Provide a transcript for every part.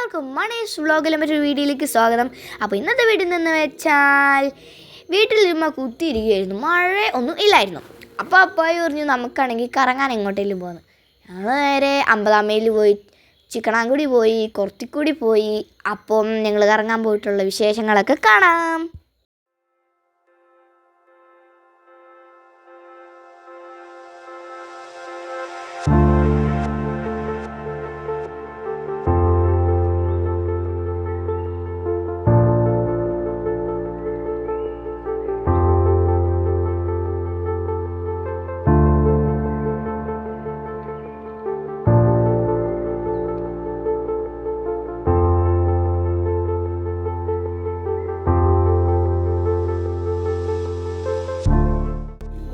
എല്ലാവർക്കും മണീഷ് വ്ളോഗിലെ മറ്റൊരു വീഡിയോയിലേക്ക് സ്വാഗതം. അപ്പോൾ ഇന്നത്തെ വീഡിയോ എന്ന് വെച്ചാൽ വീട്ടിലിരുമ്പോൾ കുത്തിയിരിക്കുകയായിരുന്നു, മഴ ഒന്നും ഇല്ലായിരുന്നു. അപ്പോൾ അപ്പായി പറഞ്ഞു നമുക്കാണെങ്കിൽ കറങ്ങാൻ എങ്ങോട്ടേലും പോകുന്നു. ഞങ്ങൾ നേരെ അമ്പതാമയിൽ പോയി, ചിക്കണാങ്കുടി പോയി, കൊർത്തിക്കൂടി പോയി. അപ്പം ഞങ്ങൾ കറങ്ങാൻ പോയിട്ടുള്ള വിശേഷങ്ങളൊക്കെ കാണാം.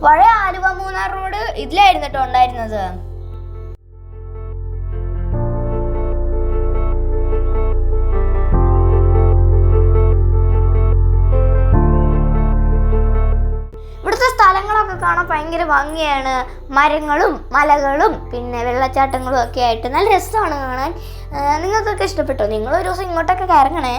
പഴയ ആലുവ മൂന്നാർ റോഡ് ഇതിലായിരുന്നു കേട്ടോ ഉണ്ടായിരുന്നത്. ഇവിടുത്തെ സ്ഥലങ്ങളൊക്കെ കാണാൻ ഭയങ്കര ഭംഗിയാണ്. മരങ്ങളും മലകളും പിന്നെ വെള്ളച്ചാട്ടങ്ങളും ഒക്കെ ആയിട്ട് നല്ല രസമാണ് കാണാൻ. നിങ്ങൾക്കൊക്കെ ഇഷ്ടപ്പെട്ടോ? നിങ്ങളൊരു ദിവസം ഇങ്ങോട്ടൊക്കെ കറങ്ങണേ.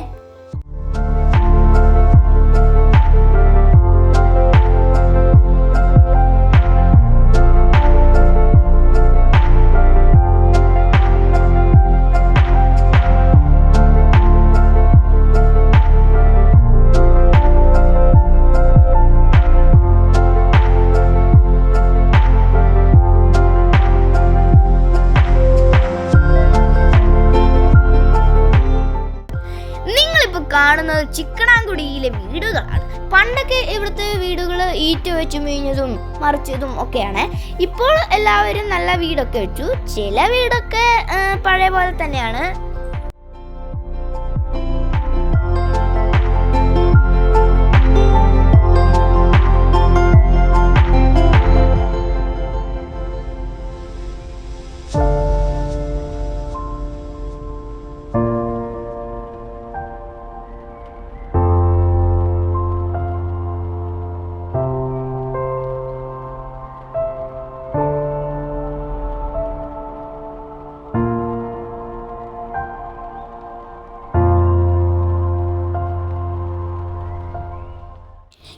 കാണുന്നത് ചിക്കണാങ്കുടിയിലെ വീടുകളാണ്. പണ്ടൊക്കെ ഇവിടുത്തെ വീടുകൾ ഈറ്റ വെച്ച് മേഞ്ഞതും മറിച്ചതും ഒക്കെയാണ്. ഇപ്പോൾ എല്ലാവരും നല്ല വീടൊക്കെ വെച്ചു. ചില വീടൊക്കെ പഴയ പോലെ തന്നെയാണ്.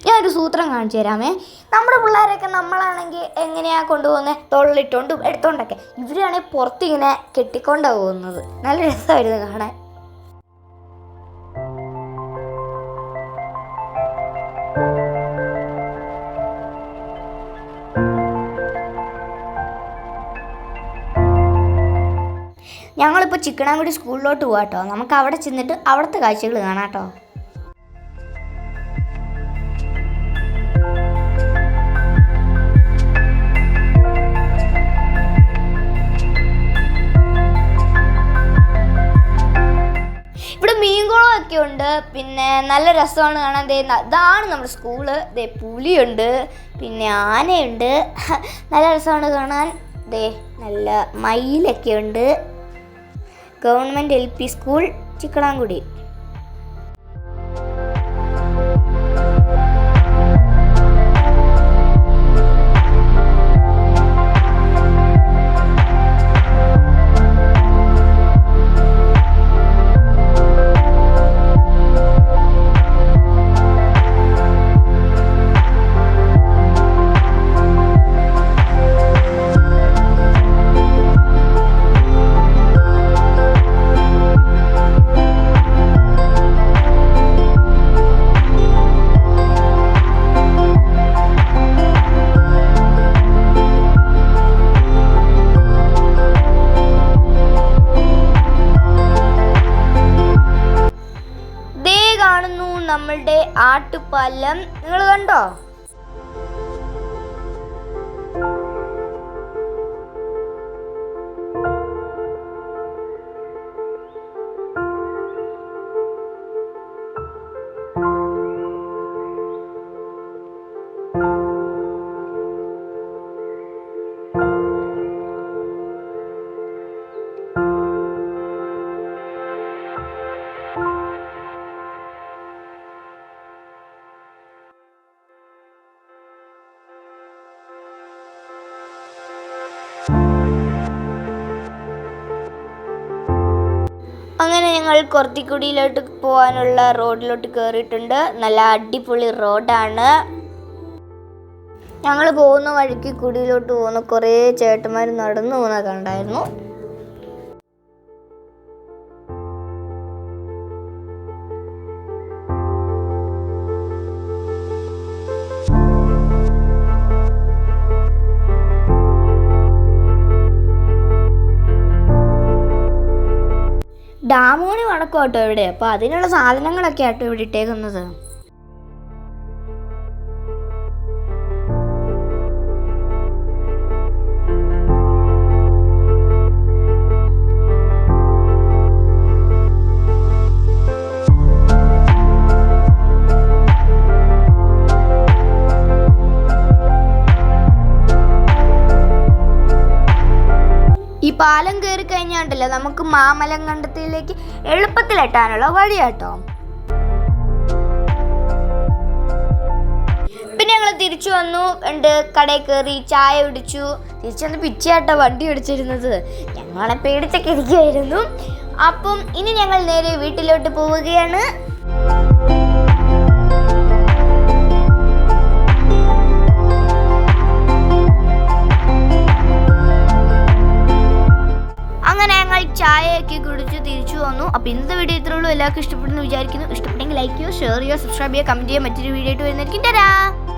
ഞാനൊരു സൂത്രം കാണിച്ചു തരാമേ. നമ്മുടെ പിള്ളേരൊക്കെ നമ്മളാണെങ്കിൽ എങ്ങനെയാണ് കൊണ്ടുപോകുന്നത്? തൊള്ളിട്ടോണ്ടും എടുത്തോണ്ടൊക്കെ. ഇവരാണെങ്കിൽ പുറത്തിങ്ങനെ കെട്ടിക്കൊണ്ടാണ് പോകുന്നത്. നല്ല രസമായിരുന്നു കാണാൻ. ഞങ്ങളിപ്പോൾ ചിക്കണാങ്കുടി സ്കൂളിലോട്ട് പോകാട്ടോ. നമുക്ക് അവിടെ ചെന്നിട്ട് അവിടുത്തെ കാഴ്ചകൾ കാണാം കേട്ടോ. ഇവിടെ മീൻകുളമൊക്കെ ഉണ്ട്. പിന്നെ നല്ല രസമാണ് കാണാൻ. ഇതാണ് നമ്മുടെ സ്കൂള്. പുലിയുണ്ട്, പിന്നെ ആനയുണ്ട്. നല്ല രസമാണ് കാണാൻ. നല്ല മയിലൊക്കെ ഉണ്ട്. Government LP school Chikkanankudi. കാണുന്നു നമ്മളുടെ ആട്ടുപാലം. നിങ്ങൾ കണ്ടോ? അങ്ങനെ ഞങ്ങൾ കൊർത്തിക്കുടിയിലോട്ട് പോകാനുള്ള റോഡിലോട്ട് കയറിയിട്ടുണ്ട്. നല്ല അടിപൊളി റോഡാണ്. ഞങ്ങൾ പോകുന്ന വഴിക്ക് കുടിയിലോട്ട് പോകുന്ന കുറേ ചേട്ടന്മാർ നടന്നു പോകുന്ന കണ്ടായിരുന്നു. ഡാമോണി വണക്കം കേട്ടോ ഇവിടെ. അപ്പോൾ അതിനുള്ള സാധനങ്ങളൊക്കെ ആട്ടോ ഇവിടെ ഇട്ടേക്കുന്നത്. ഈ പാലം കയറി കഴിഞ്ഞാണ്ടല്ലോ നമുക്ക് മാമലങ്കണ്ടത്തിലേക്ക് എളുപ്പത്തിലെത്താനുള്ള വഴിയാട്ടോ. പിന്നെ ഞങ്ങൾ തിരിച്ചു വന്നു, കടയിൽ കയറി ചായ കുടിച്ചു. തിരിച്ചു വന്ന് പിച്ചയാട്ടോ വണ്ടി ഓടിച്ചിരുന്നത്. ഞങ്ങളെ പേടിച്ചൊക്കെ ഇരിക്കുമായിരുന്നു. അപ്പം ഇനി ഞങ്ങൾ നേരെ വീട്ടിലോട്ട് പോവുകയാണ്. അങ്ങനെ ഞങ്ങൾ ചായയൊക്കെ കുടിച്ച് തിരിച്ചു വന്നു. അപ്പോൾ ഇന്നത്തെ വീഡിയോ ഇത്രേ ഉള്ളൂ. എല്ലാവർക്കും ഇഷ്ടപ്പെടുന്നു വിചാരിക്കുന്നു. ഇഷ്ടപ്പെട്ടെങ്കിൽ ലൈക്ക് ചെയ്യുക, ഷെയർ ചെയ്യുക, സബ്സ്ക്രൈബ് ചെയ്യുക, കമൻറ്റ് ചെയ്യുക. മറ്റൊരു വീഡിയോ ആയിട്ട് വരുന്നതായിരിക്കും. ടാറ്റാ.